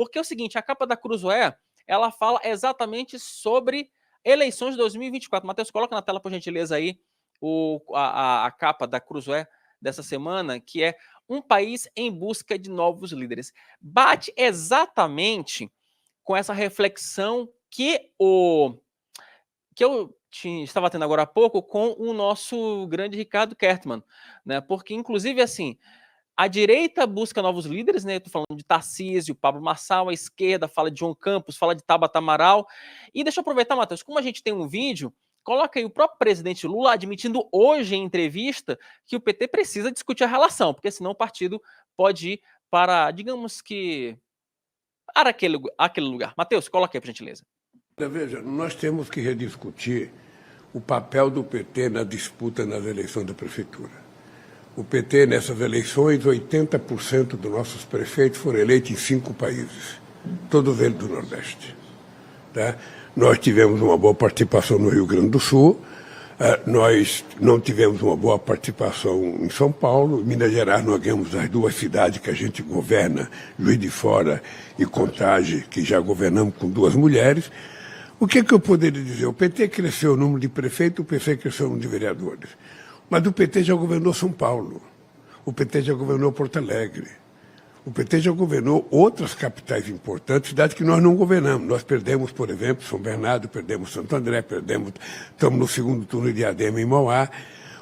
Porque é o seguinte, a capa da Cruzoé, ela fala exatamente sobre eleições de 2024. Matheus, coloca na tela, por gentileza, aí a capa da Cruzoé dessa semana, que é um país em busca de novos líderes. Bate exatamente com essa reflexão que eu estava tendo agora há pouco com o nosso grande Ricardo Kertmann, né? Porque, inclusive, assim, a direita busca novos líderes, né? Estou falando de Tarcísio, Pablo Marçal, a esquerda fala de João Campos, fala de Tabata Amaral. E deixa eu aproveitar, Matheus, como a gente tem um vídeo, coloca aí o próprio presidente Lula admitindo hoje em entrevista que o PT precisa discutir a relação, porque senão o partido pode ir para, digamos que, para aquele lugar. Matheus, coloca aí, por gentileza. Veja, nós temos que rediscutir o papel do PT na disputa nas eleições da prefeitura. O PT, nessas eleições, 80% dos nossos prefeitos foram eleitos em 5 países, todos eles do Nordeste. Tá? Nós tivemos uma boa participação no Rio Grande do Sul, nós não tivemos uma boa participação em São Paulo. Em Minas Gerais, nós ganhamos as 2 cidades que a gente governa, Juiz de Fora e Contagem, que já governamos com 2 mulheres. O que eu poderia dizer? O PT cresceu o número de prefeitos, o PT cresceu o número de vereadores. Mas o PT já governou São Paulo, o PT já governou Porto Alegre, o PT já governou outras capitais importantes, cidades que nós não governamos. Nós perdemos, por exemplo, São Bernardo, perdemos Santo André, estamos no segundo turno de Diadema em Mauá.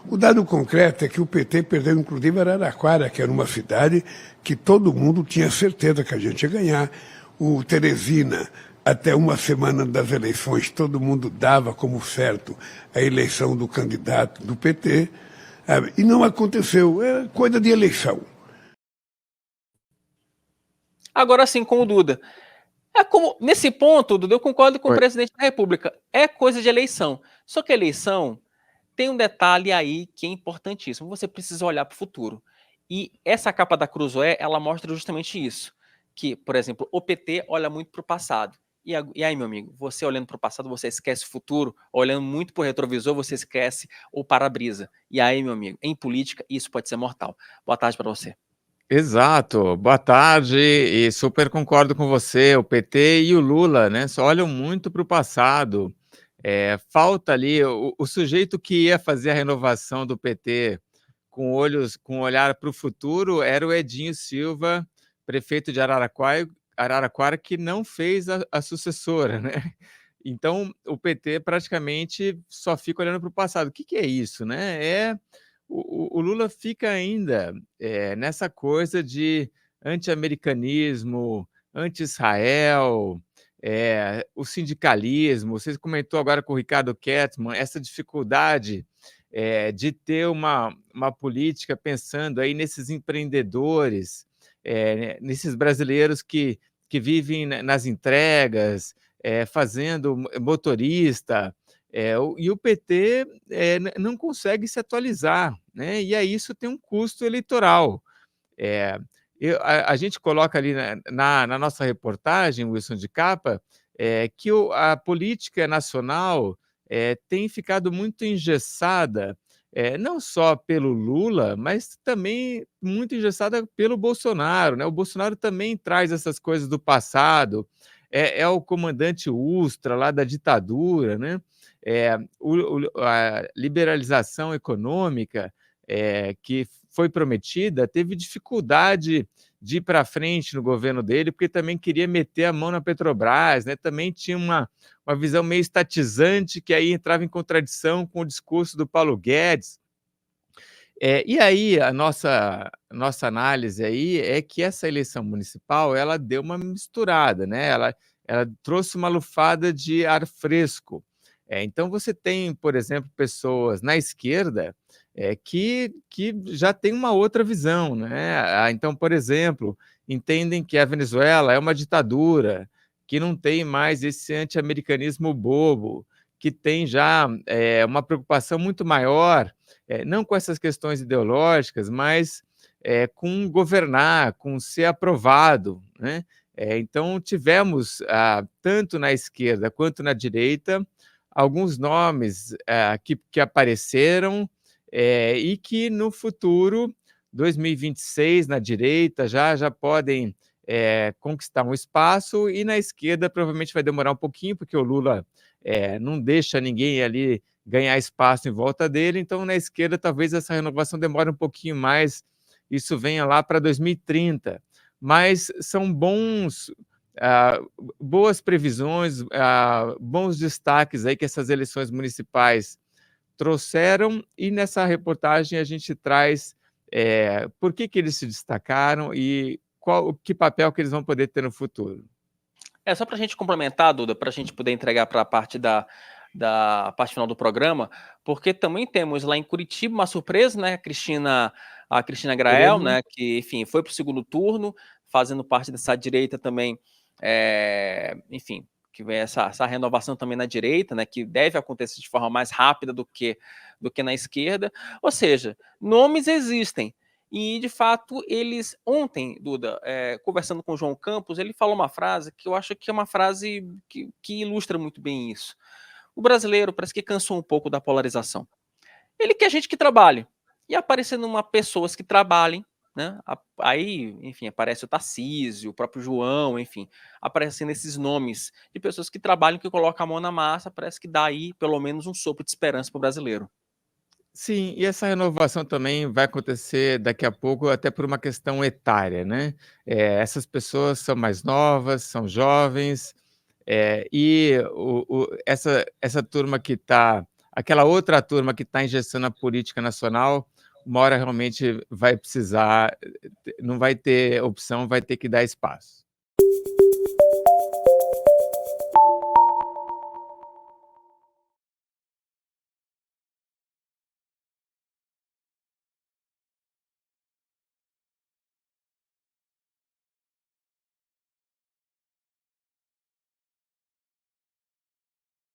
O dado concreto é que o PT perdeu, inclusive, Araraquara, que era uma cidade que todo mundo tinha certeza que a gente ia ganhar. O Teresina, até uma semana das eleições, todo mundo dava como certo a eleição do candidato do PT, e não aconteceu. É coisa de eleição. Agora sim, com o Duda. Nesse ponto, Duda, eu concordo com o presidente da República. É coisa de eleição. Só que a eleição tem um detalhe aí que é importantíssimo. Você precisa olhar para o futuro. E essa capa da Cruzoé, ela mostra justamente isso. Que, por exemplo, o PT olha muito para o passado. E aí, meu amigo, você olhando para o passado, você esquece o futuro. Olhando muito para o retrovisor, você esquece o para-brisa. E aí, meu amigo, em política, isso pode ser mortal. Boa tarde para você. Exato. Boa tarde e super concordo com você. O PT e o Lula, né, só olham muito para o passado. Falta ali o sujeito que ia fazer a renovação do PT com olhar para o futuro era o Edinho Silva, prefeito de Araraquara, que não fez a sucessora, né? Então, o PT praticamente só fica olhando para o passado. O que é isso, né? O Lula fica ainda nessa coisa de anti-americanismo, anti-Israel, o sindicalismo. Você comentou agora com o Ricardo Kertmann essa dificuldade de ter uma política pensando aí nesses empreendedores, nesses brasileiros que vivem nas entregas, fazendo motorista, e o PT não consegue se atualizar, né? E aí isso tem um custo eleitoral. A gente coloca ali na nossa reportagem, Wilson de Capa, que a política nacional tem ficado muito engessada, não só pelo Lula, mas também muito engessada pelo Bolsonaro, né? O Bolsonaro também traz essas coisas do passado, é o comandante Ustra lá da ditadura, né? A liberalização econômica que foi prometida teve dificuldade de ir para frente no governo dele, porque também queria meter a mão na Petrobras, né? Também tinha uma visão meio estatizante, que aí entrava em contradição com o discurso do Paulo Guedes. E aí a nossa análise aí é que essa eleição municipal ela deu uma misturada, né? Ela trouxe uma lufada de ar fresco. Então você tem, por exemplo, pessoas na esquerda que já tem uma outra visão, né? Então, por exemplo, entendem que a Venezuela é uma ditadura, que não tem mais esse anti-americanismo bobo, que tem já uma preocupação muito maior, não com essas questões ideológicas, mas com governar, com ser aprovado, né? Então, tivemos, tanto na esquerda quanto na direita, alguns nomes que apareceram e que no futuro, 2026, na direita, já podem conquistar um espaço, e na esquerda provavelmente vai demorar um pouquinho, porque o Lula não deixa ninguém ali ganhar espaço em volta dele, então na esquerda talvez essa renovação demore um pouquinho mais, isso venha lá para 2030, mas são boas previsões, bons destaques aí que essas eleições municipais trouxeram, e nessa reportagem a gente traz por que eles se destacaram e que papel que eles vão poder ter no futuro. Só para a gente complementar, Duda, para a gente poder entregar para a parte da parte final do programa, porque também temos lá em Curitiba uma surpresa, né? A Cristina Grael, né? Que, enfim, foi para o segundo turno, fazendo parte dessa direita também, enfim, que vem essa renovação também na direita, né? Que deve acontecer de forma mais rápida do que na esquerda. Ou seja, nomes existem. E, de fato, eles... Ontem, Duda, conversando com o João Campos, ele falou uma frase que eu acho que é uma frase que ilustra muito bem isso. O brasileiro parece que cansou um pouco da polarização. Ele quer gente que trabalhe. E aparecendo pessoas que trabalhem, né? Aí, enfim, aparece o Tarcísio, o próprio João, enfim, aparecendo esses nomes de pessoas que trabalham, que colocam a mão na massa, parece que dá aí pelo menos um sopro de esperança para o brasileiro. Sim, e essa renovação também vai acontecer daqui a pouco, até por uma questão etária, né? Essas pessoas são mais novas, são jovens, e essa turma que está, aquela outra turma que está engessando a política nacional, uma hora realmente vai precisar, não vai ter opção, vai ter que dar espaço.